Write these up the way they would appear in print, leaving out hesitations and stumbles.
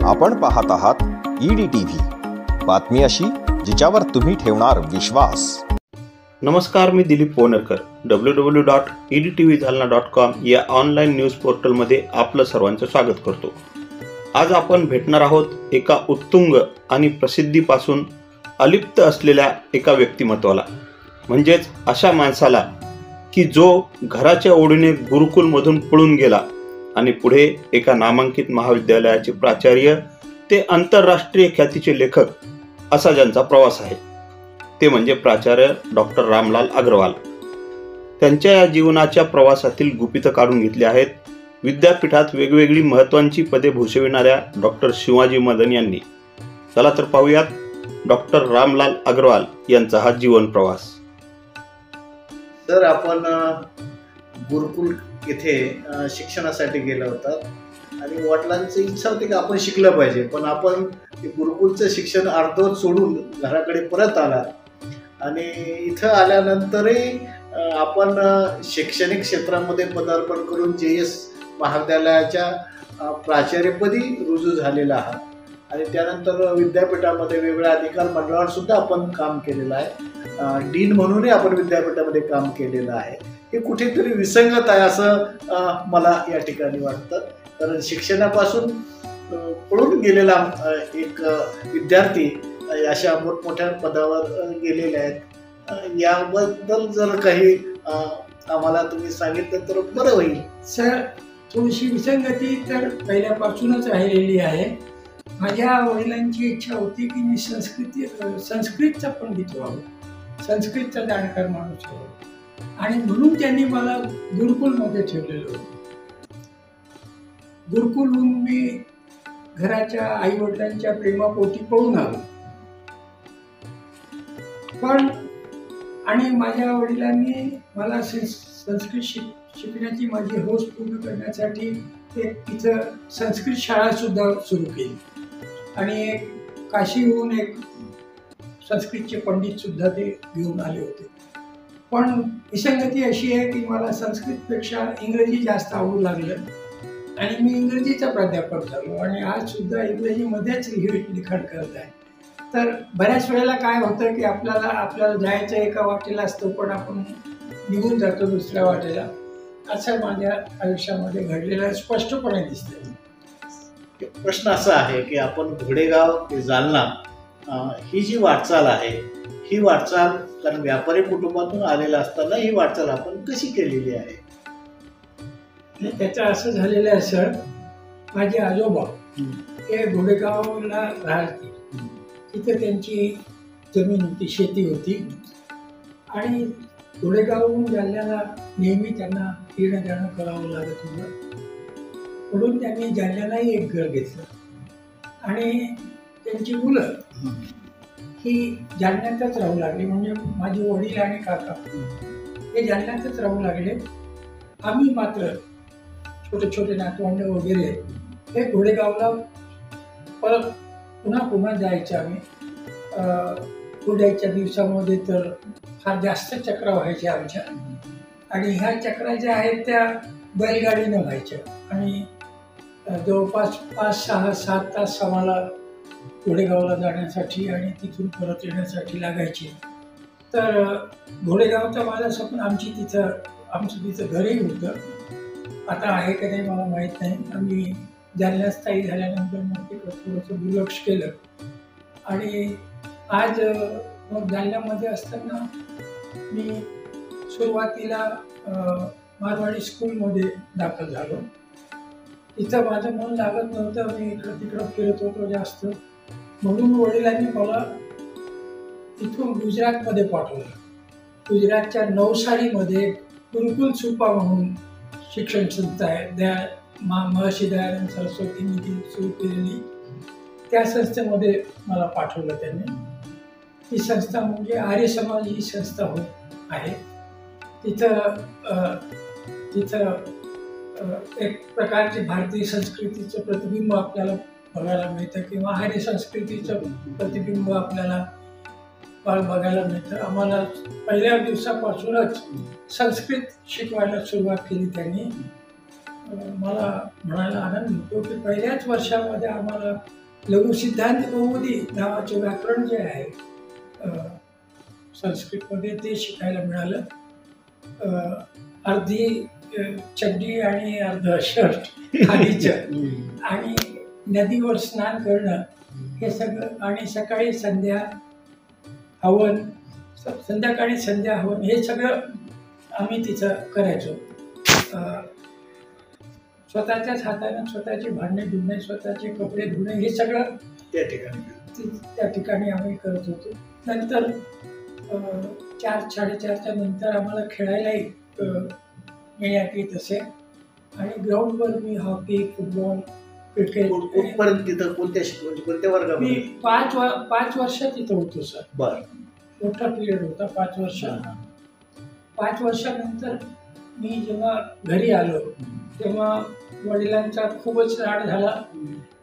आपण पाहत आहात EDTV, बातमी अशी जिच्यावर तुम्ही ठेवणार विश्वास। नमस्कार, मी दिलीप पोनरकर। www.edtvjalna.com या ऑनलाईन न्यूज पोर्टलमध्ये आपलं सर्वांचं स्वागत करतो। आज आपण भेटणार आहोत एका उत्तुंग आणि प्रसिद्धीपासून अलिप्त असलेल्या एका व्यक्तिमत्वाला, म्हणजेच अशा माणसाला की जो घराच्या ओढीने गुरुकुलमधून पळून गेला आणि पुढे एका नामांकित महाविद्यालयाचे प्राचार्य ते आंतरराष्ट्रीय ख्यातीचे लेखक असा ज्यांचा प्रवास आहे ते म्हणजे प्राचार्य डॉक्टर रामलाल अग्रवाल। त्यांच्या या जीवनाच्या प्रवासातील गुपितं काढून घेतली आहेत विद्यापीठात वेगवेगळी महत्त्वाची पदे भूषविणाऱ्या डॉक्टर शिवाजी मदन यांनी। चला तर पाहूयात डॉक्टर रामलाल अग्रवाल यांचा हा जीवन प्रवास। तर आपण गुरुकुल येथे शिक्षणासाठी गेला होता आणि वडिलांची इच्छा होती की आपण शिकलं पाहिजे, पण आपण गुरुकुलचं शिक्षण अर्धवट सोडून घराकडे परत आला आणि इथं आल्यानंतरही आपण शैक्षणिक क्षेत्रामध्ये पदार्पण करून JS महाविद्यालयाच्या प्राचार्यपदी रुजू झालेला आहात आणि त्यानंतर विद्यापीठामध्ये वेगवेगळ्या अधिकार मंडळात सुद्धा आपण काम केलेलं आहे। डीन म्हणूनही आपण विद्यापीठामध्ये काम केलेलं आहे। हे कुठेतरी विसंगत आहे असं मला या ठिकाणी वाटतं, कारण शिक्षणापासून पळून गेलेला एक विद्यार्थी अशा मोठमोठ्या पदावर गेलेले आहेत। याबद्दल जर काही आम्हाला तुम्ही सांगितलं तर बरं होईल। सर, थोडीशी विसंगती तर पहिल्यापासूनच राहिलेली आहे। माझ्या वडिलांची इच्छा होती की मी संस्कृतचा पंडित व्हावं, संस्कृतचा जाणकार माणूस व्हावं, आणि म्हणून त्यांनी मला गुरुकुलमध्ये ठेवलेलं होतं। गुरुकुलहून मी घराच्या आई वडिलांच्या प्रेमापोटी पळून आलो, पण आणि माझ्या वडिलांनी मला संस्कृत शिकण्याची माझी हौस पूर्ण करण्यासाठी एक तिथं संस्कृत शाळा सुद्धा सुरू केली आणि एक काशीहून एक संस्कृतचे पंडित सुद्धा ते घेऊन आले होते। पण विसंगती अशी आहे की मला संस्कृतपेक्षा इंग्रजी जास्त आवडू लागलं आणि मी इंग्रजीचा प्राध्यापक झालो आणि आज सुद्धा इंग्रजीमध्येच लिखाण करत आहे। तर बऱ्याच वेळेला काय होतं की आपल्याला जायचं एका वाटेला असतं, पण आपण निघून जातो दुसऱ्या वाटेला। असं माझ्या आयुष्यामध्ये घडलेलं स्पष्टपणे दिसतं। प्रश्न असा आहे की आपण घोडेगाव ते जालना ही जी वाटचाल आहे, ही वाटचाल कारण व्यापारी कुटुंबातून आलेला असताना ही वाटचाल आपण कशी केलेली आहे? त्याचं असं झालेलं आहे सर, माझे आजोबा हे घोडेगावला राहते, तिथे त्यांची जमीन होती, शेती होती आणि घोडेगावहून जालन्याला नेहमी त्यांना येणं जाणं करावं लागत होतं, म्हणून त्यांनी जालन्यालाही एक घर घेतलं आणि त्यांची मुलं ही जालन्यातच राहू लागली। म्हणजे माझे वडील आणि काका हे जालन्यातच राहू लागले। आम्ही मात्र छोटे छोटे नातवंड वगैरे हे घोडेगावला परत पुन्हा जायचं। आम्ही पुढच्या दिवसामध्ये तर फार जास्त चक्रा व्हायच्या आमच्या, आणि ह्या चक्रा ज्या आहेत त्या बैलगाडीनं व्हायच्या आणि जवळपास 5, 6, 7 तास आम्हाला घोडेगावला जाण्यासाठी आणि तिथून परत येण्यासाठी लागायचे। तर घोडेगावचं माझं स्वप्न आमचं तिथं घरही होतं, आता आहे का नाही मला माहीत नाही। आम्ही जालन्यात स्थायिक झाल्यानंतर मग तिकडं थोडंसं दुर्लक्ष केलं आणि आज मग जालन्यामध्ये असताना मी सुरुवातीला मारवाडी स्कूलमध्ये दाखल झालो। तिथं माझं मन लागत नव्हतं, मी इकडं तिकडं फिरत होतो जास्त, म्हणून वडिलांनी मला इथून गुजरातमध्ये पाठवलं। गुजरातच्या नवसारीमध्ये गुरुकुल सुपा म्हणून शिक्षण संस्था आहे, महर्षी दयानंद सरस्वतींनी सुरू केलेली, त्या संस्थेमध्ये मला पाठवलं त्यांनी। ती संस्था म्हणजे आर्य समाज ही संस्था आहे। तिथं एक प्रकारचे भारतीय संस्कृतीचं प्रतिबिंब आपल्याला बघायला मिळतं किंवा आर्य संस्कृतीचं प्रतिबिंब आपल्याला बघायला मिळतं। आम्हाला पहिल्या दिवसापासूनच संस्कृत शिकवायला सुरुवात केली त्यांनी मला म्हणायला आनंद होतो की पहिल्याच वर्षामध्ये आम्हाला लघुसिद्धांत कौमुदी नावाचे व्याकरण जे आहे संस्कृतमध्ये ते शिकायला मिळालं. अर्धी चड्डी आणि अर्ध शर्ट खालीचं आणि नदीवर स्नान करणं हे सगळं, आणि सकाळी संध्या हवन, संध्याकाळी संध्या हवन, हे सगळं आम्ही तिथं करायचो. स्वतःच्याच हाताने स्वतःची भांडे धुणे, स्वतःचे कपडे धुणे, हे सगळं त्या ठिकाणी आम्ही करत होतो. नंतर 4-4:30च्या नंतर आम्हाला खेळायलाही मिळण्यात येत असे, आणि ग्राउंडवर मी हॉकी, फुटबॉल, क्रिकेट. कुठपर्यंत तिथं कोणत्या वर्गात? मी 5 वर्ष तिथं होतो सर. बरं. मोठा पिरियड होता 5 वर्ष. 5 वर्षानंतर मी जेव्हा घरी आलो तेव्हा वडिलांचा खूपच लाड झाला,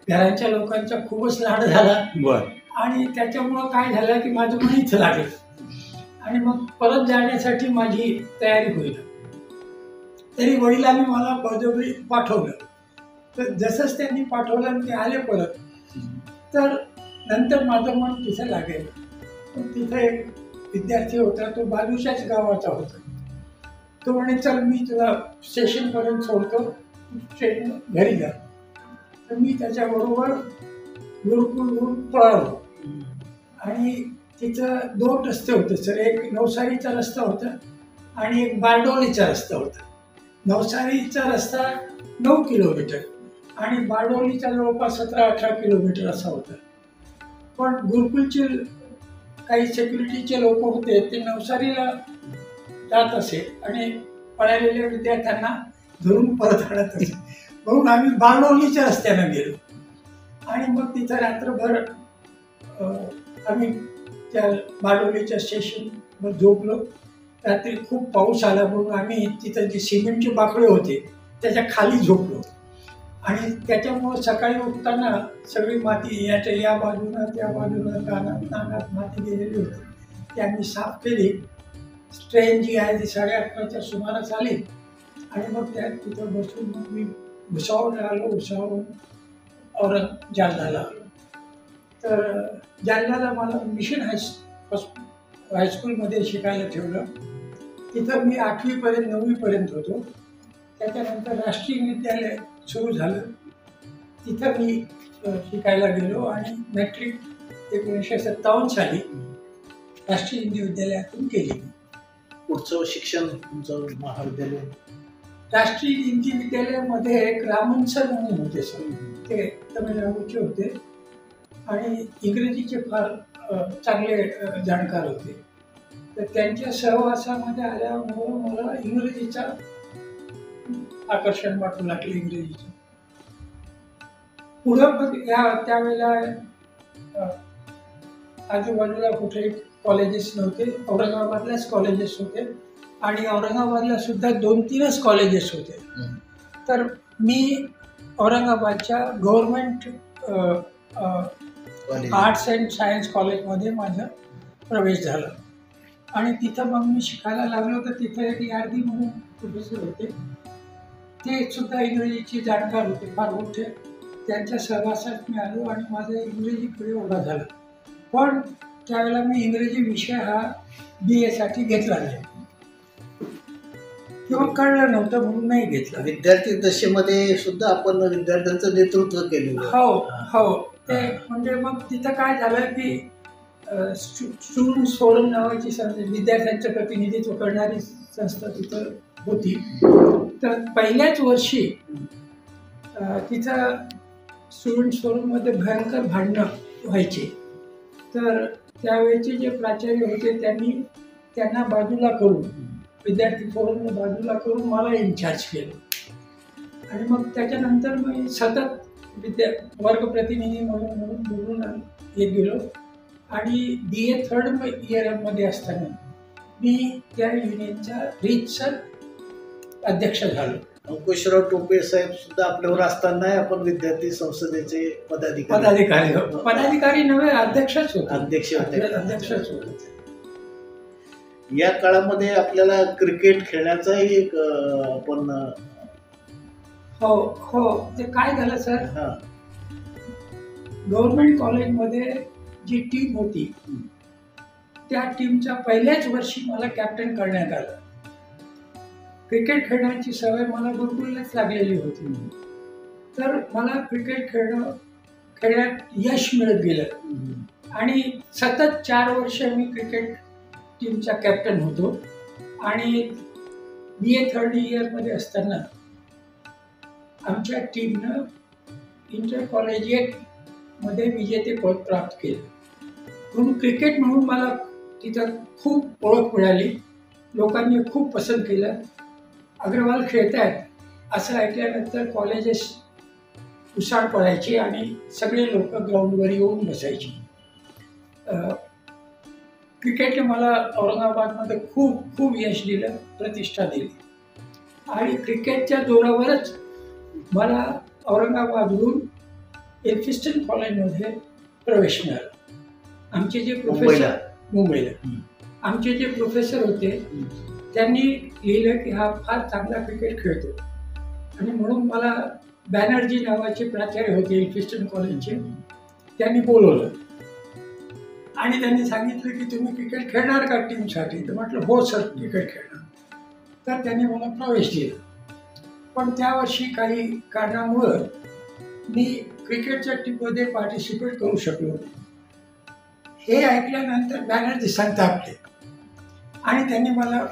घराच्या लोकांचा खूपच लाड झाला. बरं. आणि त्याच्यामुळं काय झालं की माझं मन इथं लागलं, आणि मग परत जाण्यासाठी माझी तयारी होईल. तरी वडिलांनी मला बळजबरी पाठवलं. तर जसंच त्यांनी पाठवलं आणि ते आले परत, तर नंतर माझं मन तिथं लागेल. तिथं एक विद्यार्थी होता, तो बाजूच्याच गावाचा होता. तो म्हणे, चल मी तुला स्टेशनपर्यंत सोडतो, ट्रेन घरी जा. तर मी त्याच्याबरोबर गुरुकुलहून पळालो. आणि तिथं 2 रस्ते होते सर. एक नवसारीचा रस्ता होता आणि एक बारडोलीचा रस्ता होता. नवसारीचा रस्ता 9 किलोमीटर आणि बारडोलीचा जवळपास 17-18 किलोमीटर असा होता. पण गुरुकुलचे काही सिक्युरिटीचे लोक होते, ते नवसारीला जात असे आणि पळालेल्या विद्यार्थ्यांना धरून परत आणत असे. म्हणून आम्ही बारडोलीच्या रस्त्यानं गेलो आणि मग तिथं रात्रभर आम्ही त्या बारडोलीच्या स्टेशनवर झोपलो. रात्री खूप पाऊस आला म्हणून आम्ही तिथं जी सिमेंटचे बाकडे होते त्याच्या खाली झोपलो. आणि त्याच्यामुळं सकाळी उठताना सगळी माती या बाजूनं त्या बाजूनं नाकात माती गेलेली होती. ती आम्ही साफ केली. ट्रेन जी आहे ती 11:30च्या सुमारास आली आणि मग त्या तिथं बसून मग मी भुसावळ आलो. भुसावळहून जालन्याला आलो. तर जालन्याला मला मिशन हायस्कूलमध्ये शिकायला ठेवलं. तिथं मी 8वीपर्यंत 9वीपर्यंत होतो. त्याच्यानंतर राष्ट्रीय विद्यालय सुरू झालं. तिथं मी शिकायला गेलो आणि मॅट्रिक 1957 साली राष्ट्रीय हिंदी विद्यालयातून केली. पुढचं शिक्षण तुमचं महाविद्यालय? राष्ट्रीय हिंदी विद्यालयामध्ये एक रामन सर म्हणून होते सर. ते तमिळनाडूचे होते आणि इंग्रजीचे फार चांगले जाणकार होते. तर त्यांच्या सहवासामध्ये आल्यामुळं मला इंग्रजीचा आकर्षण वाटू लागलं. इंग्रजीचं पुढं मग त्यावेळेला आजूबाजूला कुठे कॉलेजेस नव्हते. औरंगाबादलाच कॉलेजेस होते आणि औरंगाबादला सुद्धा 2-3च कॉलेजेस होते. तर मी औरंगाबादच्या गव्हर्नमेंट आर्ट्स अँड सायन्स कॉलेजमध्ये माझा प्रवेश झाला आणि तिथं मग मी शिकायला लागलो. तर तिथं एक यार्दी म्हणून प्रोफेसर होते. ते सुद्धा इंग्रजीचे जाणकार होते, फार मोठे. त्यांच्या सहवासात मी आलो आणि माझा इंग्रजी पुढे ओढा झाला. पण त्यावेळेला मी इंग्रजी विषय हा BA घेतला नाही किंवा कळलं नव्हतं म्हणून नाही घेतला. विद्यार्थी दशेमध्ये सुद्धा आपण विद्यार्थ्यांचं नेतृत्व केलेलं? हो. ते म्हणजे मग तिथं काय झालं की स्टुडंट्स फोरम नावाची संस्था, विद्यार्थ्यांचं प्रतिनिधित्व करणारी संस्था तिथं होती. तर पहिल्याच वर्षी तिथं स्टुडंट्स फोरममध्ये भयंकर भांडणं व्हायचे. तर त्यावेळेचे जे प्राचार्य होते त्यांना बाजूला करून, विद्यार्थी फोरमला बाजूला करून मला इन्चार्ज केलं. आणि मग त्याच्यानंतर मी सतत वर्ग प्रतिनिधी म्हणून बोलून येत गेलो. आणि BA 3rd इयरमध्ये असताना मी त्या युनियनचा रीतसर अध्यक्ष झालो. अंकुशराव टोपे साहेब सुद्धा आपल्यावर असताना आपण विद्यार्थी संसदेचे पदाधिकारी नव्हे, अध्यक्षच होते. अध्यक्षच होते. या काळामध्ये आपल्याला क्रिकेट खेळण्याचाही एक आपण हो हो, ते काय झालं सर, हा. गव्हर्नमेंट कॉलेजमध्ये जी टीम होती त्या टीमच्या पहिल्याच वर्षी मला कॅप्टन करण्यात आलं. क्रिकेट खेळण्याची सवय मला गुरुकुललाच लागलेली होती, तर मला क्रिकेट खेळण्यात यश मिळत गेलं आणि सतत 4 वर्ष मी क्रिकेट टीमचा कॅप्टन होतो. आणि BA 3rd इयरमध्ये असताना आमच्या टीमनं इंटर कॉलेजिएटमध्ये विजेतेपद प्राप्त केलं. म्हणून क्रिकेट म्हणून मला तिथं खूप ओळख मिळाली, लोकांनी खूप पसंत केलं. अग्रवाल खेळतायत असं ऐकल्यानंतर कॉलेजेस उसाड पडायचे आणि सगळे लोक ग्राउंडवर येऊन बसायचे. क्रिकेटने मला औरंगाबादमध्ये खूप खूप यश दिलं, प्रतिष्ठा दिली आणि क्रिकेटच्या जोरावरच मला औरंगाबादहून एल्फिस्टन कॉलेजमध्ये प्रवेश मिळाला. आमचे जे प्रोफेसर मुंबईला आमचे जे प्रोफेसर होते त्यांनी लिहिलं की हा फार चांगला क्रिकेट खेळतो आणि म्हणून मला बॅनर्जी नावाचे प्राचार्य होते एल्फिस्टन कॉलेजचे, त्यांनी बोलवलं आणि त्यांनी सांगितलं की तुम्ही क्रिकेट खेळणार का टीमसाठी? तर म्हटलं हो सर, क्रिकेट खेळणार. तर त्यांनी मला प्रवेश दिला. पण त्या वर्षी काही कारणामुळं मी क्रिकेटच्या टीममध्ये पार्टिसिपेट करू शकलो नाही. हे ऐकल्यानंतर बॅनर्जी संतापले आणि त्यांनी मला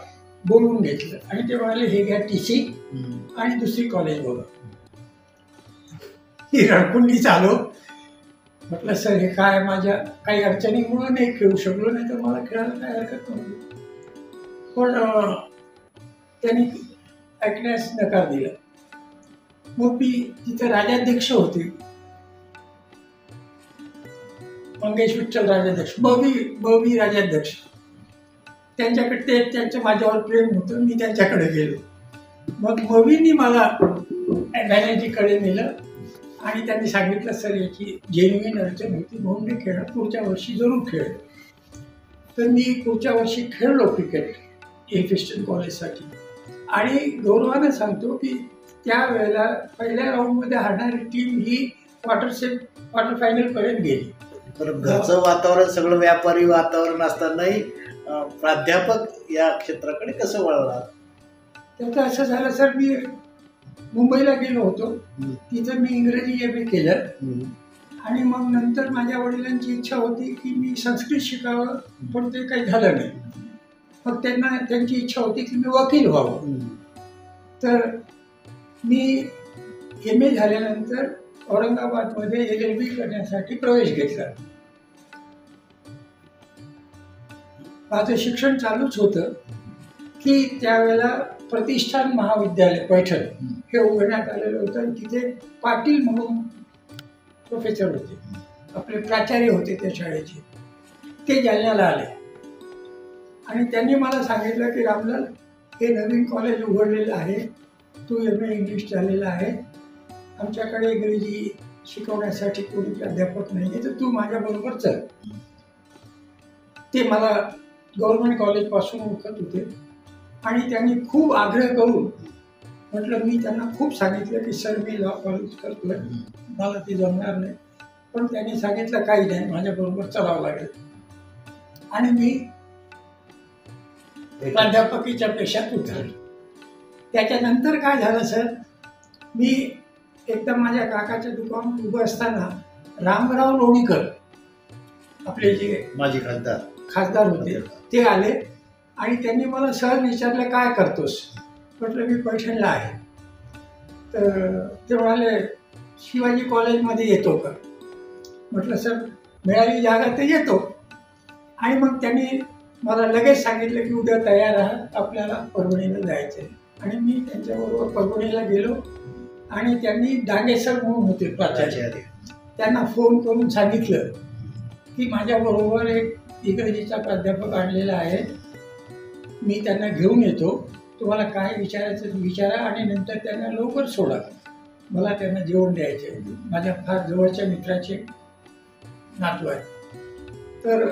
बोलवून घेतलं आणि ते म्हणाले हे घ्या TC आणि दुसरी कॉलेज बघा. ही रडकुंडीच आलो. म्हटलं सर हे काय, माझ्या काही अडचणीमुळे नाही खेळू शकलो, नाही तर मला खेळायला काय हरकत नव्हती. पण त्यांनी ऐकण्यास नकार दिला. मग मी तिथे राजाध्यक्ष होते, मंगेश विठ्ठल राजाध्यक्ष, बवी राजाध्यक्ष. त्यांच्याकडे त्यांचं माझ्यावर प्रेम होतं, मी त्यांच्याकडे गेलो. मग बवींनी मला बॅनर्जीकडे नेलं आणि त्यांनी सांगितलं सर याची जेन्युइन अडचण होती म्हणून मी पुढच्या वर्षी जरूर खेळलो. तर मी पुढच्या वर्षी खेळलो क्रिकेट एल्फिस्टन कॉलेजसाठी आणि गौरवानं सांगतो की त्यावेळेला पहिल्या राऊंडमध्ये हारणारी टीम ही क्वार्टर फायनलपर्यंत गेली. तर घरचं वातावरण सगळं व्यापारी वातावरण असतानाही प्राध्यापक या क्षेत्राकडे कसं वळला? त्याचं असं झालं सर, मी मुंबईला गेलो होतो, तिथं मी इंग्रजी MA केलं आणि मग नंतर माझ्या वडिलांची इच्छा होती की मी संस्कृत शिकावं, पण ते काही झालं नाही. मग त्यांची इच्छा होती की मी वकील व्हावं. तर मी MA झाल्यानंतर औरंगाबादमध्ये LLB करण्यासाठी प्रवेश घेतला. माझं शिक्षण चालूच होतं की त्यावेळेला प्रतिष्ठान महाविद्यालय पैठण हे उघडण्यात आलेलं होतं आणि तिथे पाटील म्हणून प्रोफेसर होते, आपले प्राचार्य होते त्या शाळेचे. ते जालन्याला आले आणि त्यांनी मला सांगितलं की रामलाल हे नवीन कॉलेज उघडलेलं आहे, तू MA इंग्लिश झालेला आहे, आमच्याकडे इंग्रजी शिकवण्यासाठी कोणी प्राध्यापक नाही आहे, तर तू माझ्याबरोबर चल. ते मला गव्हर्नमेंट कॉलेजपासून ओळखत होते आणि त्यांनी खूप आग्रह करून म्हटलं, मी त्यांना खूप सांगितलं की सर मी लॉ कॉलेज करतोय, मला ते जमणार नाही. पण त्यांनी सांगितलं काही नाही, माझ्याबरोबर चलावं लागेल आणि मी प्राध्यापकीच्या पेशात उतरलो. त्याच्यानंतर काय झालं सर, मी एकदा माझ्या काकाच्या दुकानात उभं असताना रामराव लोणीकर आपले जे माजी खासदार होते ते आले आणि त्यांनी मला सहज विचारलं काय करतोस? म्हटलं मी पैठणला आहे. तर ते म्हणाले शिवाजी कॉलेजमध्ये येतो का? म्हटलं सर मिळाली जागा तर येतो. आणि मग त्यांनी मला लगेच सांगितलं की उद्या तयार आहात, आपल्याला परभणीला जायचं आहे. आणि मी त्यांच्याबरोबर परभणीला गेलो आणि त्यांनी डांगे सर म्हणून होते प्राचार्य, त्यांना फोन करून सांगितलं की माझ्याबरोबर एक इंग्रजीचा प्राध्यापक आणलेला आहे, मी त्यांना घेऊन येतो, तुम्हाला काय विचारायचं विचारा आणि नंतर त्यांना लवकर सोडा, मला त्यांना जेवण द्यायचे आहे. माझ्या फार जवळच्या मित्राचे नातू आहे. तर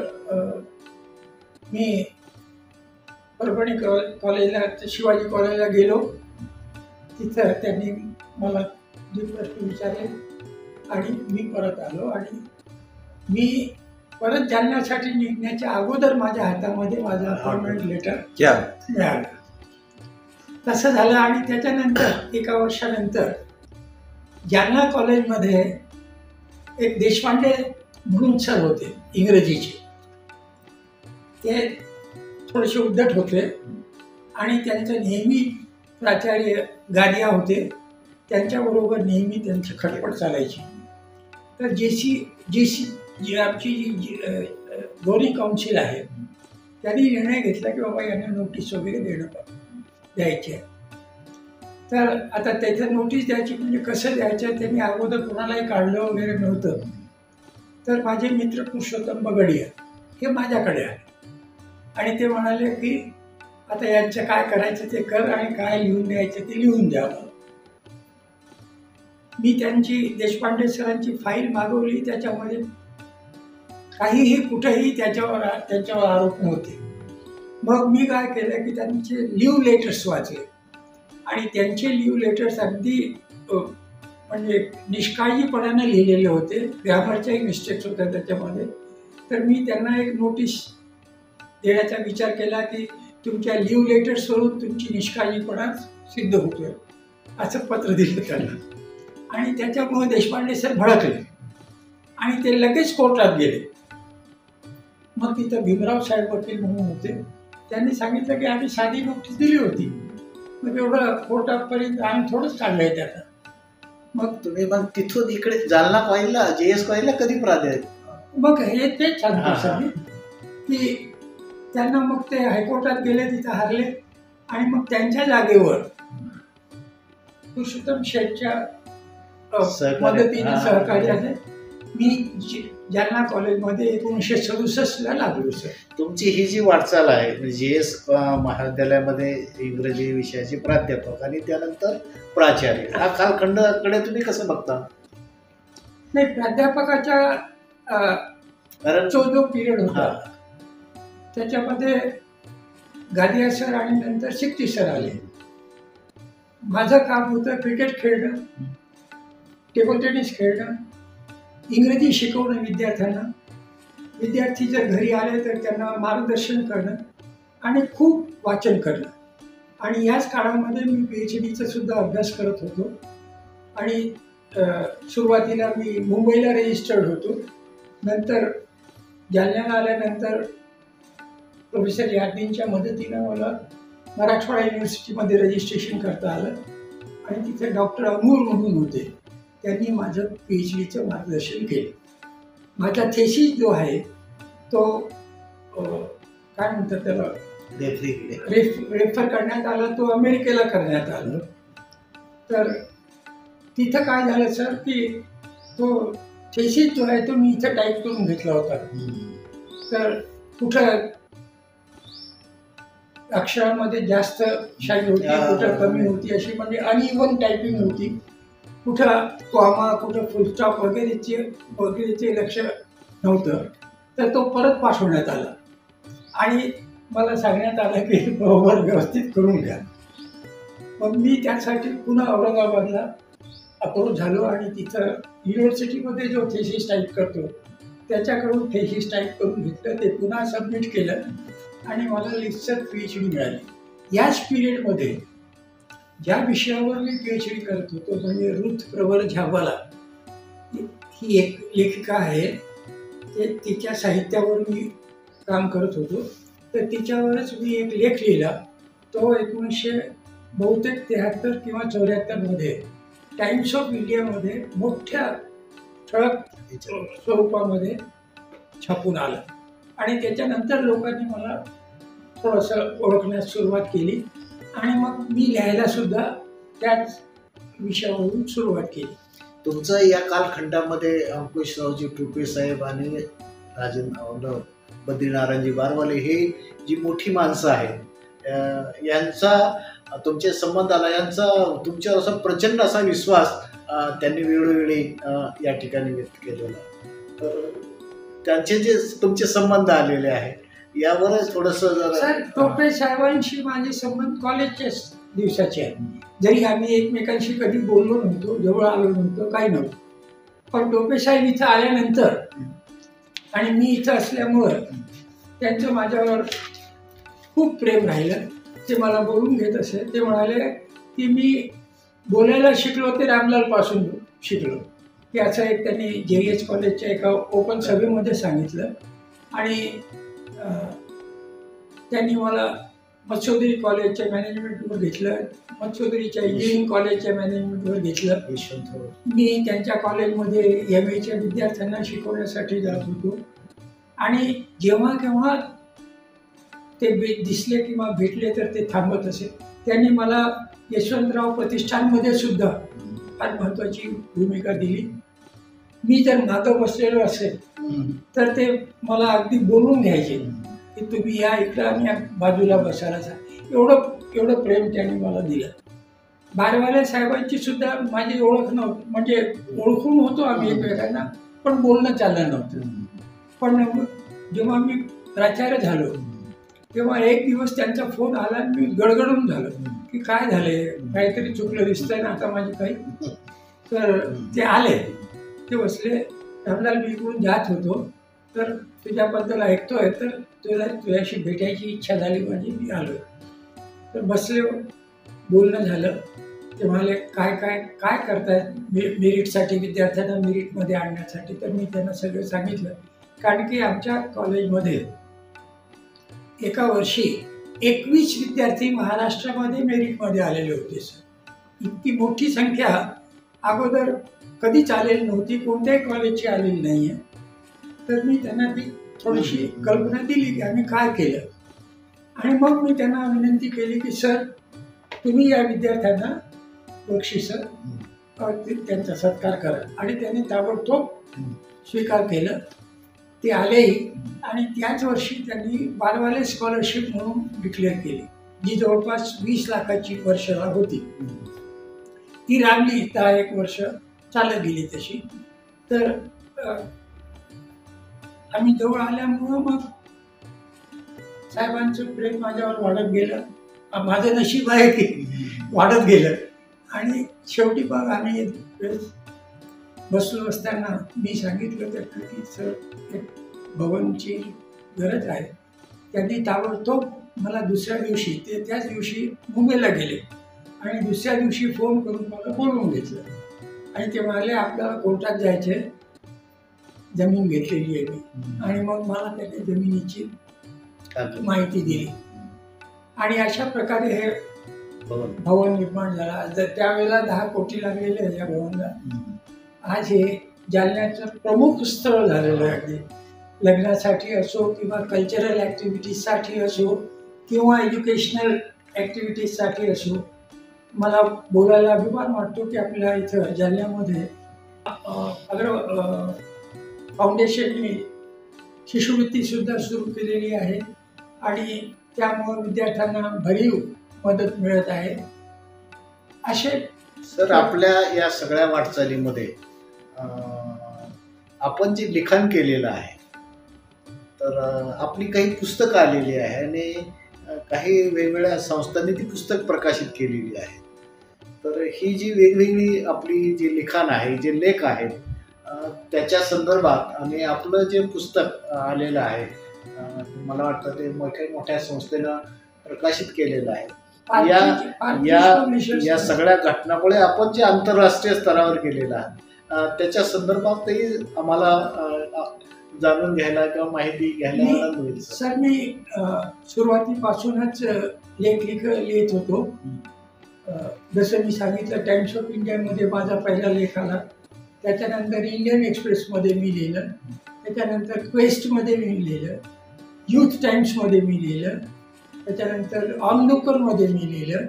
मी परभणी कॉलेजला शिवाजी कॉलेजला गेलो. तिथं त्यांनी मला जे प्रश्न विचारले आणि मी परत आलो. आणि मी परत जालन्यासाठी निघण्याच्या अगोदर माझ्या हातामध्ये माझं अपॉइंटमेंट लेटर मिळालं. तसं झालं. आणि त्याच्यानंतर 1 वर्षानंतर जालना कॉलेजमध्ये एक देशपांडे म्हणून सर होते इंग्रजीचे. ते थोडेसे उद्धट होते आणि त्यांचं नेहमी प्राचार्य गादिया होते, त्यांच्याबरोबर नेहमी त्यांची खटपट चालायची. तर जी आमची जी दोन्ही काउन्सिल आहे त्यांनी निर्णय घेतला की बाबा यांना नोटीस वगैरे द्यायची आहे. तर आता त्याच्यात नोटीस द्यायची म्हणजे कसं द्यायचं त्यांनी अगोदर कोणालाही काढलं वगैरे नव्हतं. तर माझे मित्र पुरुषोत्तम बगडिया हे माझ्याकडे आले आणि ते म्हणाले की आता यांचं काय करायचं ते कर आणि काय लिहून द्यायचं ते लिहून द्यावं. मी त्यांची देशपांडे सरांची फाईल मागवली. त्याच्यामध्ये काहीही कुठेही त्यांच्यावर आरोप नव्हते. मग मी काय केलं की त्यांचे लिव्ह लेटर्स वाचले आणि त्यांचे लिव्ह लेटर्स अगदी म्हणजे निष्काळजीपणाने लिहिलेले होते. ग्रामरच्याही मिस्टेक्स होत्या त्याच्यामध्ये. तर मी त्यांना एक नोटीस देण्याचा विचार केला की तुमच्या लिव्ह लेटर्सवरून तुमची निष्काळजीपणा सिद्ध होतोय असं पत्र दिलं त्यांना. आणि त्याच्यामुळे देशपांडे सर भडकले आणि ते लगेच कोर्टात गेले. मग तिथं भीमराव साहेब वकील म्हणून होते, त्यांनी सांगितलं की आम्ही साधी नोटीस दिली होती. मग एवढं कोर्टापर्यंत आम्ही थोडंच काढलं आहे त्याला. मग तुम्ही तिथून इकडे जालना कॉलेजला JS कॉलेजला कधी प्राध्याय? मग हे तेच सांगतो सर की त्यांना मग ते हायकोर्टात गेले, तिथं हारले आणि मग त्यांच्या जागेवर पुरुषोत्तम शेठच्या मदतीने सहकार्याने मी जालना कॉलेजमध्ये 1967 लागलो सर. तुमची ही जी वाटचाल आहे JS महाविद्यालयामध्ये इंग्रजी विषयाचे प्राध्यापक आणि त्यानंतर प्राचार्य, हा कालखंडाकडे तुम्ही कसं बघता? नाही, प्राध्यापकाच्या कारण जो पिरियड होता त्याच्यामध्ये गादिया सर आणि नंतर सिक्ती सर आले. माझं काम होतं क्रिकेट खेळणं, टेबल टेनिस खेळणं, इंग्रजी शिकवणं विद्यार्थ्यांना. विद्यार्थी जर घरी आले तर त्यांना मार्गदर्शन करणं आणि खूप वाचन करणं. आणि याच काळामध्ये मी PhDचा सुद्धा अभ्यास करत होतो. आणि सुरुवातीला मी मुंबईला रजिस्टर्ड होतो. नंतर जालन्याला आल्यानंतर प्रोफेसर यादवींच्या मदतीनं मला मराठवाडा युनिव्हर्सिटीमध्ये रजिस्ट्रेशन करता आलं. आणि तिथे डॉक्टर अमूर म्हणून होते, त्यांनी माझं PhDचं मार्गदर्शन केलं. माझा थेसिस जो आहे तो काय म्हणतात त्याला रेफर करण्यात आला, तो अमेरिकेला करण्यात आला. तर तिथं काय झालं सर की तो थेसिस जो आहे तो मी इथं टाईप करून घेतला होता. तर कुठं अक्षरामध्ये जास्त शाई होती, कुठं कमी होती, अशी म्हणजे अनइव्हन टायपिंग होती. कुठं कॉमा, कुठं फुलस्टॉप वगैरेचे लक्ष नव्हतं. तर तो परत पाठवण्यात आला आणि मला सांगण्यात आलं की बरोबर व्यवस्थित करून घ्या. मग मी त्यासाठी पुन्हा औरंगाबादला अप्रोच झालो आणि तिथं युनिव्हर्सिटीमध्ये जो थेसिस टाईप करतो त्याच्याकडून थेसिस टाईप करून घेतलं, ते पुन्हा सबमिट केलं आणि मला लेक्चर PhD मिळाली. याच पिरियडमध्ये ज्या विषयावर मी PhD करत होतो म्हणजे रुथ प्रवर झावाला ही एक लेखिका आहे, ते तिच्या साहित्यावर मी काम करत होतो. तर तिच्यावरच मी एक लेख लिहिला. तो 1973 किंवा 74 टाइम्स ऑफ इंडियामध्ये मोठ्या ठळक स्वरूपामध्ये छापून आला. आणि त्याच्यानंतर लोकांनी मला थोडंसं ओळखण्यास सुरुवात केली आणि मग मी लिहायला सुद्धा त्याच विषयावरून सुरुवात केली. तुमचं या कालखंडामध्ये अंकुशरावजी टोपे साहेब आणि बद्रीनारायणजी बारवाले हे जी मोठी माणसं आहेत यांचा तुमच्या संबंधाला यांचा तुमच्यावर असा प्रचंड असा विश्वास त्यांनी वेळोवेळी या ठिकाणी व्यक्त केलेला. तर त्यांचे जे तुमचे संबंध आलेले आहेत यावरच थोडंसं सर, टोपे साहेबांशी माझे संबंध कॉलेजचे दिवसाची आहे. जरी आम्ही एकमेकांशी कधी बोललो नव्हतो, जवळ आलो नव्हतो, काही नव्हतं, पण टोपे साहेब इथं आल्यानंतर आणि मी इथं असल्यामुळं त्यांचं माझ्यावर खूप प्रेम राहिलं. ते मला बोलून घेत असे. ते म्हणाले की मी बोलायला शिकलो ते रामलालपासून शिकलो, की असं एक त्यांनी JES कॉलेजच्या एका ओपन सभेमध्ये सांगितलं. आणि त्यांनी मला मत्स्योदरी कॉलेजच्या मॅनेजमेंटवर घेतलं, मत्स्योदरीच्या इंजिनिअरिंग कॉलेजच्या मॅनेजमेंटवर घेतलं. मी त्यांच्या कॉलेजमध्ये MA च्या विद्यार्थ्यांना शिकवण्यासाठी जात होतो. आणि जेव्हा केव्हा ते दिसले किंवा भेटले तर ते थांबत असे. त्यांनी मला यशवंतराव प्रतिष्ठानमध्ये सुद्धा फार महत्त्वाची भूमिका दिली. मी जर मागं बसलेलो असेल तर ते मला अगदी बोलून घ्यायचे की तुम्ही या इकडं आणि बाजूला बसायला जा. एवढं प्रेम त्यांनी मला दिलं. बारवाले साहेबांची सुद्धा माझी ओळख नव्हती, म्हणजे ओळखून होतो आम्ही एकमेकांना, पण बोलणं चाललं नव्हतं. पण जेव्हा मी प्राचार्य झालो तेव्हा एक दिवस त्यांचा फोन आला आणि मी गडगडून झालो की काय झालंय, काहीतरी चुकलं दिसतंय ना आता माझी काही. तर ते आले, ते बसले. रामलाल, मी इकडून जात होतो तर तुझ्याबद्दल ऐकतोय, तर तुझ्याशी भेटायची इच्छा झाली माझी, मी आलो. तर बसले, बोलणं झालं. ते म्हणाले काय काय काय करतायत मेरिटसाठी, विद्यार्थ्यांना मेरिटमध्ये आणण्यासाठी. तर मी त्यांना सगळं सांगितलं. कारण की आमच्या कॉलेजमध्ये एका वर्षी 21 विद्यार्थी महाराष्ट्रामध्ये मेरिटमध्ये आलेले होते. इतकी मोठी संख्या अगोदर कधीच आलेली नव्हती, कोणत्याही कॉलेजची आलेली नाही आहे. तर मी त्यांना ती थोडीशी कल्पना दिली की आम्ही काय केलं. आणि मग मी त्यांना विनंती केली की सर, तुम्ही या विद्यार्थ्यांना बक्षिसं त्यांचा सत्कार करा. आणि त्यांनी ताबडतोब स्वीकार केलं. ते आलेही. आणि त्याच वर्षी त्यांनी बारवाले स्कॉलरशिप म्हणून डिक्लेअर केली, जी जवळपास 20 लाखाची वर्षाला होती. ती राबली 10-1 वर्ष चालत गेली तशी. तर आम्ही जवळ आल्यामुळं मग साहेबांचं प्रेम माझ्यावर वाढत गेलं. माझं नशीब आहे की वाढत गेलं. आणि शेवटी मग आम्ही बसलो असताना मी सांगितलं त्यांना की सर, एक भवनची गरज आहे. त्यांनी ताबडतोब मला दुसऱ्या दिवशी, ते त्याच दिवशी मुंबईला गेले आणि दुसऱ्या दिवशी फोन करून मला बोलवून घेतलं. आणि ते म्हणाले आपल्याला कोर्टात जायचे, जमीन घेतलेली आहे मी. आणि मग मला त्याने जमिनीची माहिती दिली. आणि अशा प्रकारे हे भवन निर्माण झाला. जर त्यावेळेला 10 कोटी लागलेले आहे या भवनाला. आज हे जालन्याचं प्रमुख स्थळ झालेलं आहे. अगदी लग्नासाठी असो किंवा कल्चरल ॲक्टिव्हिटीजसाठी असो किंवा एज्युकेशनल ॲक्टिव्हिटीजसाठी असो. मला बोलायला अभिमान वाटतो की आपल्या इथं जालन्यामध्ये फाउंडेशनने शिष्यवृत्तीसुद्धा सुरू केलेली आहे. आणि त्यामुळे विद्यार्थ्यांना भरीव मदत मिळत आहे. असे सर, आपल्या या सगळ्या वाटचालीमध्ये आपण जे लिखाण केलेलं आहे, तर आपली काही पुस्तकं आलेली आहे आणि काही वेगवेगळ्या संस्थांनी ती पुस्तक प्रकाशित केलेली आहे. तर ही जी वेगवेगळी आपली जी लिखाण आहे, जे लेख आहेत, त्याच्या संदर्भात आणि आपलं जे पुस्तक आलेलं आहे, मला वाटतं ते मोठ्या संस्थेनं प्रकाशित केलेलं आहे. या सगळ्या घटनामुळे आपण जे आंतरराष्ट्रीय स्तरावर केलेलं आहे त्याच्या संदर्भातही आम्हाला जाणून घ्यायला किंवा माहिती घ्यायला मिळेल. सर, मी सुरुवातीपासूनच लेख लिहित होतो. जसं मी सांगितलं, टाइम्स ऑफ इंडियामध्ये माझा पहिला लेख आला. त्याच्यानंतर इंडियन एक्सप्रेसमध्ये मी लिहिलं. त्याच्यानंतर क्वेस्टमध्ये मी लिहिलं. यूथ टाइम्समध्ये मी लिहिलं. त्याच्यानंतर ऑनलुकरमध्ये मी लिहिलं.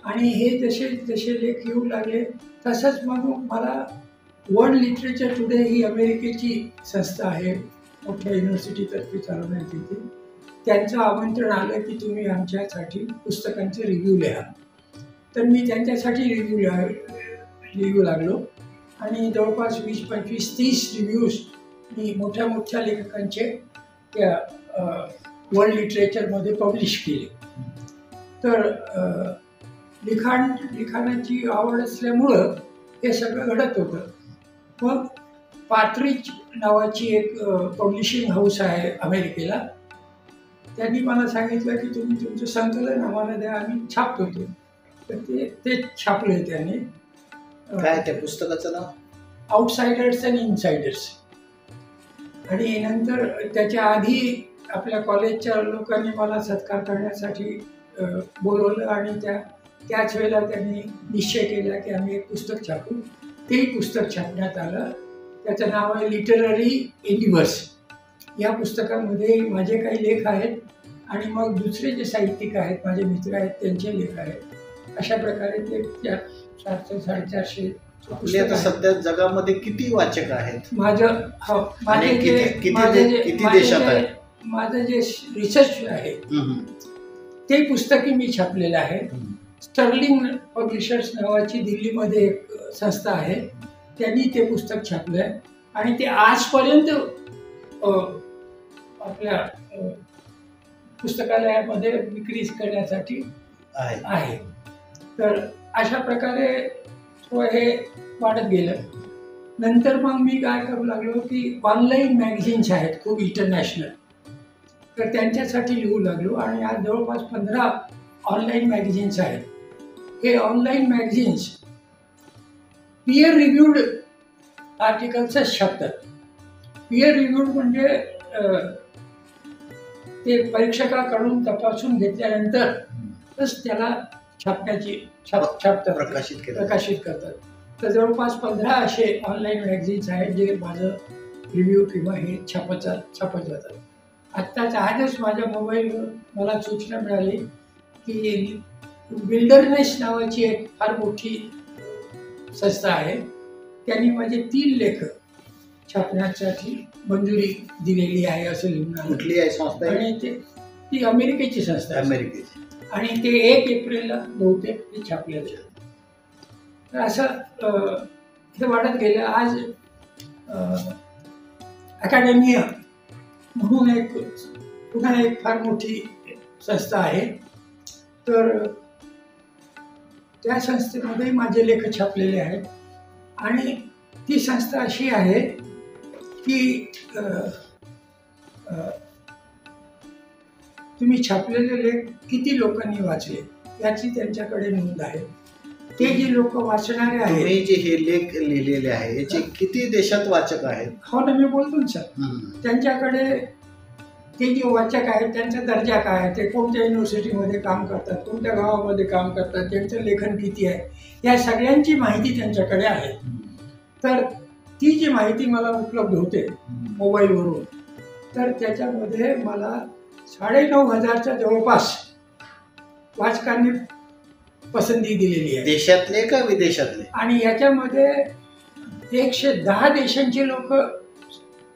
आणि हे जसे जसे लेख येऊ लागले तसंच मग मला वर्ल्ड लिटरेचर टुडे ही अमेरिकेची संस्था आहे, मोठ्या युनिव्हर्सिटीतर्फे चालवण्यात येते. त्यांचं आमंत्रण आलं की तुम्ही आमच्यासाठी पुस्तकांचे रिव्ह्यू लिहा. तर मी त्यांच्यासाठी लिहू लागलो. आणि जवळपास 20, 25, 30 रिव्ह्यूज मी मोठ्या मोठ्या लेखकांचे त्या वर्ल्ड लिटरेचरमध्ये पब्लिश केले. तर लिखाणाची आवड असल्यामुळं हे सगळं घडत होतं. मग पात्रिच नावाची एक पब्लिशिंग हाऊस आहे अमेरिकेला, त्यांनी मला सांगितलं की तुम्ही तुमचं संकलन आम्हाला द्या, आम्ही छापतो ते. तर ते छापले त्यांनी. काय त्या पुस्तकाचं नाव? Outsiders and Insiders. आणि नंतर त्याच्या आधी आपल्या कॉलेजच्या लोकांनी मला सत्कार करण्यासाठी बोलवलं आणि त्याच वेळेला त्यांनी निश्चय केला की आम्ही एक पुस्तक छापू. तेही पुस्तक छापण्यात आलं. त्याचं नाव आहे लिटररी युनिव्हर्स. या पुस्तकामध्ये माझे काही लेख आहेत आणि मग दुसरे जे साहित्यिक आहेत, माझे मित्र आहेत, त्यांचे लेख आहेत. अशा प्रकारे ते 400-450 आता सध्या जगामध्ये किती वाचक आहेत? माझे जे रिसर्च आहे ते पुस्तकी मी छापलेलं आहे. स्टर्लिंग पब्लिशर्स नावाची दिल्लीमध्ये एक संस्था आहे, त्यांनी ते पुस्तक छापलं आहे आणि ते आजपर्यंत आपल्या पुस्तकालयामध्ये विक्री करण्यासाठी आहे. तर अशा प्रकारे हे वाढत गेलं. नंतर मग मी काय करू लागलो की ऑनलाईन मॅगझिन्स आहेत खूप इंटरनॅशनल, तर त्यांच्यासाठी लिहू लागलो आणि आज जवळपास 15 ऑनलाईन मॅगझिन्स आहेत. हे ऑनलाईन मॅगझिन्स पियर रिव्ह्यूड आर्टिकल्सच छापतात. पियर रिव्ह्यूड म्हणजे ते परीक्षकाकडून तपासून घेतल्यानंतरच त्याला छापतात, प्रकाशित करतात. तर जवळपास 15 असे ऑनलाईन मॅगझिन्स आहेत जे माझं रिव्ह्यू किंवा हे छापत जातात. आजच माझ्या मोबाईलवर मला सूचना मिळाली की विल्डरनेस नावाची एक फार मोठी संस्था आहे, त्यांनी माझे 3 लेख छापण्यासाठी मंजुरी दिलेली आहे असं लिहून आलं. कुठली आहे संस्था? आणि ती अमेरिकेची संस्था आहे. अमेरिकेची. आणि ते 1 एप्रिलला बहुतेक ते छापलेलं. तर असं हे वाढत गेलं. आज अकॅडमिया म्हणून पुन्हा एक फार मोठी संस्था आहे, तर त्या संस्थेमध्ये माझे लेख छापलेले आहेत. आणि ती संस्था अशी आहे की तुम्ही छापलेले लेख किती लोकांनी वाचले याची त्यांच्याकडे नोंद आहे. ते जे लोक वाचणारे आहेत, जे हे लेख लिहिलेले आहे याचे किती देशात वाचक आहेत? हो ना, मी बोलतो ना सर. त्यांच्याकडे ते जे वाचक आहेत त्यांचा दर्जा काय आहे, ते कोणत्या युनिव्हर्सिटीमध्ये काम करतात, कोणत्या गावामध्ये काम करतात, त्यांचं लेखन किती आहे, या सगळ्यांची माहिती त्यांच्याकडे आहे. तर ती जी माहिती मला उपलब्ध होते मोबाईलवरून, तर त्याच्यामध्ये मला 9,500च्या जवळपास वाचकांनी पसंती दिलेली आहे. देशातले का विदेशातले? आणि याच्यामध्ये 110 देशांची लोक,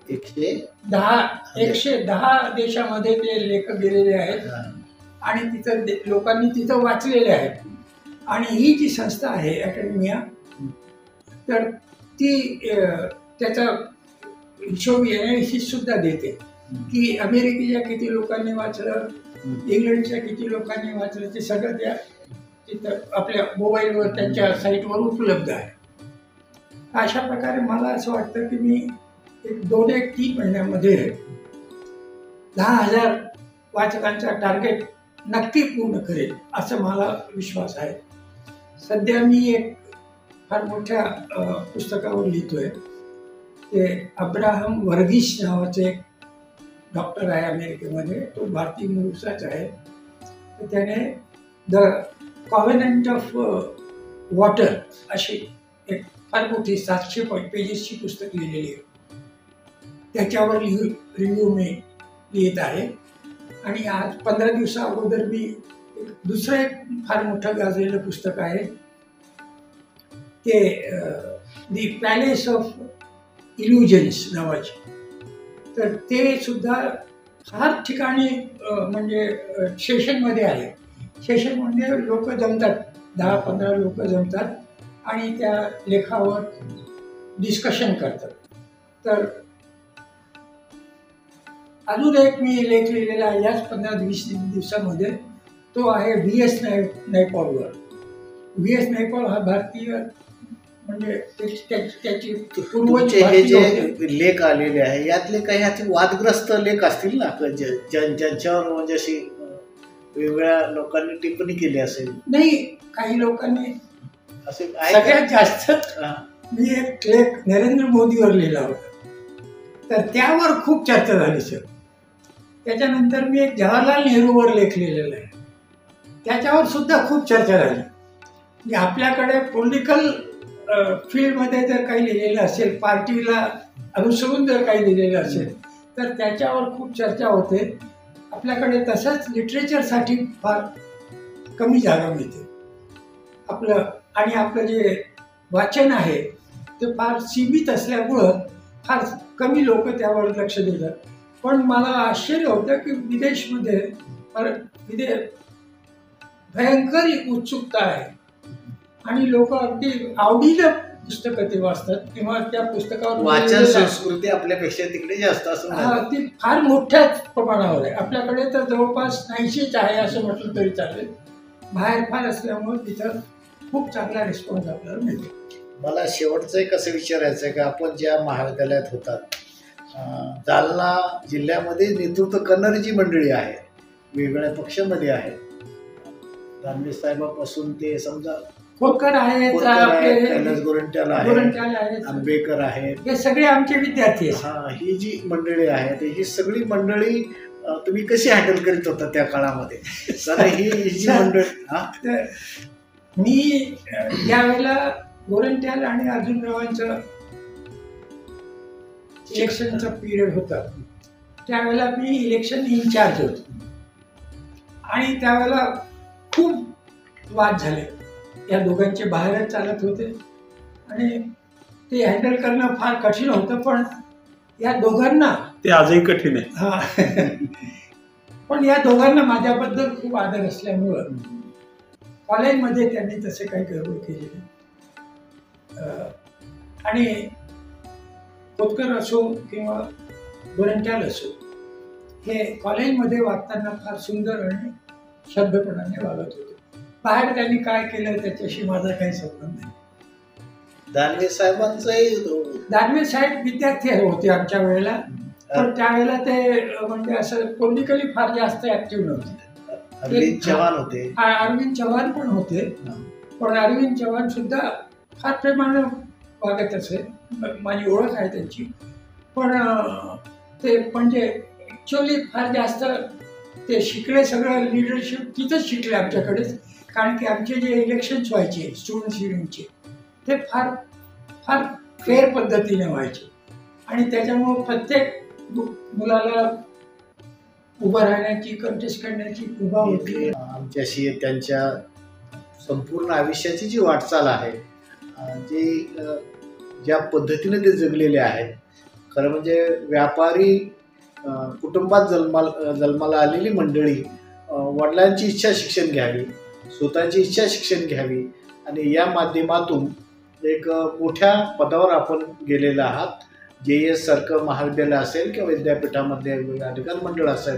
110 देशामध्ये ते लेख गेलेले आहेत आणि तिथं लोकांनी तिथं वाचलेले आहेत. आणि ही जी संस्था आहे अकॅडमिया, तर ती त्याचा हिशोब ॲनालिसिस सुद्धा देते की अमेरिकेच्या किती लोकांनी वाचलं, इंग्लंडच्या किती लोकांनी वाचलं, ते सगळं त्या तिथं आपल्या मोबाईलवर त्यांच्या साईटवर उपलब्ध आहे. अशा प्रकारे मला असं वाटतं की मी 2-3 महिन्यामध्ये 10,000 वाचकांचा टार्गेट नक्की पूर्ण करेल असं मला विश्वास आहे. सध्या मी एक फार मोठ्या पुस्तकावर लिहितोय. ते अब्राहम वर्गीस नावाचे एक डॉक्टर आहे अमेरिकेमध्ये, तो भारतीय मूळचाच आहे. तर त्याने द कॉव्हेनंट ऑफ वॉटर अशी एक फार मोठी 700 पेजेसची पुस्तक लिहिलेली आहे. त्याच्यावर रिव्ह्यू मी लिहित आहे. आणि आज 15 दिवसा अगोदर मी दुसरं एक फार मोठं गाजलेलं पुस्तक आहे, ते दी पॅलेस ऑफ इल्युजन्स नावाचे. तर ते सुद्धा फार ठिकाणी म्हणजे सेशनमध्ये आहे. सेशन म्हणजे लोक जमतात, 10-15 लोक जमतात आणि त्या लेखावर डिस्कशन करतात. तर अजून एक मी लेख लिहिलेला आहे याच 15-20 दिवसामध्ये, तो आहे VS नायपॉलवर. VS नायपॉल हा भारतीय म्हणजे त्याची तुमचे हे जे लेख आलेले आहे यातले काही अति वादग्रस्त लेख असतील ना ज्यांच्यावर म्हणजे अशी वेगवेगळ्या लोकांनी टिप्पणी केली असेल? नाही, काही लोकांनी असे सगळ्यात जास्त मी एक लेख नरेंद्र मोदीवर लिहिला होता, तर त्यावर खूप चर्चा झाली सर. त्याच्यानंतर मी एक जवाहरलाल नेहरूवर लेख लिहिलेला आहे, त्याच्यावर सुद्धा खूप चर्चा झाली. म्हणजे आपल्याकडे पॉलिटिकल फील्डमध्ये जर काही लिहिलेलं असेल, पार्टीला अनुसरून जर काही लिहिलेलं असेल तर त्याच्यावर खूप चर्चा होते. आपल्याकडे तसंच लिटरेचरसाठी फार कमी जागा मिळते आणि आपलं जे वाचन आहे ते फार सीमित असल्यामुळं फार कमी लोक त्यावर लक्ष देतात. पण मला आश्चर्य होतं की विदेशमध्ये भयंकर उत्सुकता आहे आणि लोक अगदी आवडीनं पुस्तकं ते वाचतात किंवा त्या पुस्तकावर वाचन संस्कृती आपल्यापेक्षा तिकडे जास्त असं ती फार मोठ्या प्रमाणावर आहे. आपल्याकडे तर जवळपास 80च आहे असं म्हटलं तरी चालेल. बाहेर फार असल्यामुळे तिथं खूप चांगला रिस्पॉन्स आपल्याला मिळतो. मला शेवटचं एक असं विचारायचं आहे की आपण ज्या महाविद्यालयात होतात, जालना जिल्ह्यामध्ये नेतृत्व करणारी जी मंडळी आहे वेगवेगळ्या पक्षामध्ये आहे, दानवे साहेबापासून ते समजा खोतकर आहेत, गोरंट्याल आहेत, आंबेकर आहेत, हे सगळे आमचे विद्यार्थी आहेत. ही जी मंडळी आहेत ही सगळी मंडळी तुम्ही कशी हँडल करीत होता त्या काळामध्ये? कारण ही जी मंडळी मी यावेळेला गोरंट्याल आणि अर्जुनरावांचं इलेक्शनचा पिरियड होता, त्यावेळेला मी इलेक्शन इन्चार्ज होतो आणि त्यावेळेला खूप वाद झाले. या दोघांचे बाहेरच चालत होते आणि ते हँडल करणं फार कठीण होतं. पण या दोघांना ते आजही कठीण आहे. पण या दोघांना माझ्याबद्दल खूप आदर असल्यामुळं कॉलेजमध्ये त्यांनी तसे काही गडबड केलेले आणि खोतकर असो किंवा गोरंट्याल असो हे कॉलेजमध्ये वागताना फार सुंदर आणि सभ्यपणाने वागत होते. बाहेर त्यांनी काय केलं त्याच्याशी माझा काही संबंध नाही. दानवे साहेब विद्यार्थी होते आमच्या वेळेला, पण त्यावेळेला ते म्हणजे असं पॉलिटिकली फार जास्त ऍक्टिव्ह नव्हते. अरविंद चव्हाण पण होते, पण अरविंद चव्हाण सुद्धा फार प्रेमाने वागत असे, माझी ओळख आहे त्यांची. पण ते म्हणजे ॲक्च्युअली फार जास्त ते शिकले, सगळं लिडरशिप तिथंच शिकले आमच्याकडेच. कारण की आमचे जे इलेक्शन्स व्हायचे स्टुडंट्स युनियनचे ते फार फार फेअर पद्धतीने व्हायचे आणि त्याच्यामुळं प्रत्येक मुलाला उभं राहण्याची, कंटेस्ट करण्याची उभा होती. आमच्याशी त्यांच्या संपूर्ण आयुष्याची जी वाटचाल आहे, जी ज्या पद्धतीने ते जगलेले आहेत, खरं म्हणजे व्यापारी कुटुंबात जन्माला आलेली मंडळी वडिलांची इच्छा शिक्षण घ्यावी, स्वतःची इच्छा शिक्षण घ्यावी आणि या माध्यमातून एक मोठ्या पदावर आपण गेलेला आहात. JS सारखं महाविद्यालय असेल किंवा विद्यापीठामध्ये अधिकार मंडळ असेल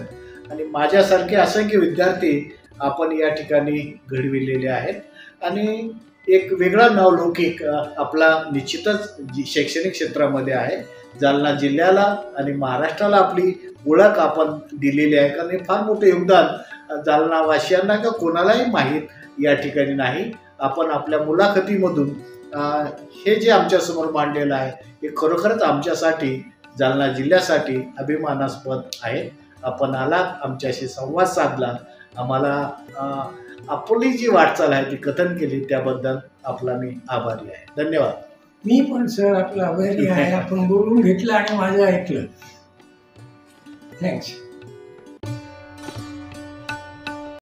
आणि माझ्यासारखे असंख्य विद्यार्थी आपण या ठिकाणी घडविलेले आहेत आणि एक वेगळा नावलौकिक आपला निश्चितच शैक्षणिक क्षेत्रामध्ये आहे. जालना जिल्ह्याला आणि महाराष्ट्राला आपली ओळख आपण दिलेली आहे, कारण हे फार मोठं योगदान जालनावासियांना किंवा कोणालाही माहीत या ठिकाणी नाही. आपण आपल्या मुलाखतीमधून हे जे आमच्यासमोर मांडलेलं आहे हे खरोखरच आमच्यासाठी, जालना जिल्ह्यासाठी अभिमानास्पद आहे. आपण आलात, आमच्याशी संवाद साधला, आम्हाला आपली जी वाटचाल आहे ती कथन केली, त्याबद्दल आपला मी आभारी आहे. धन्यवाद. मी पण सर आपला आभारी आहे. आपण बोलून घेतलं आणि माझं ऐकलं. थँक्स.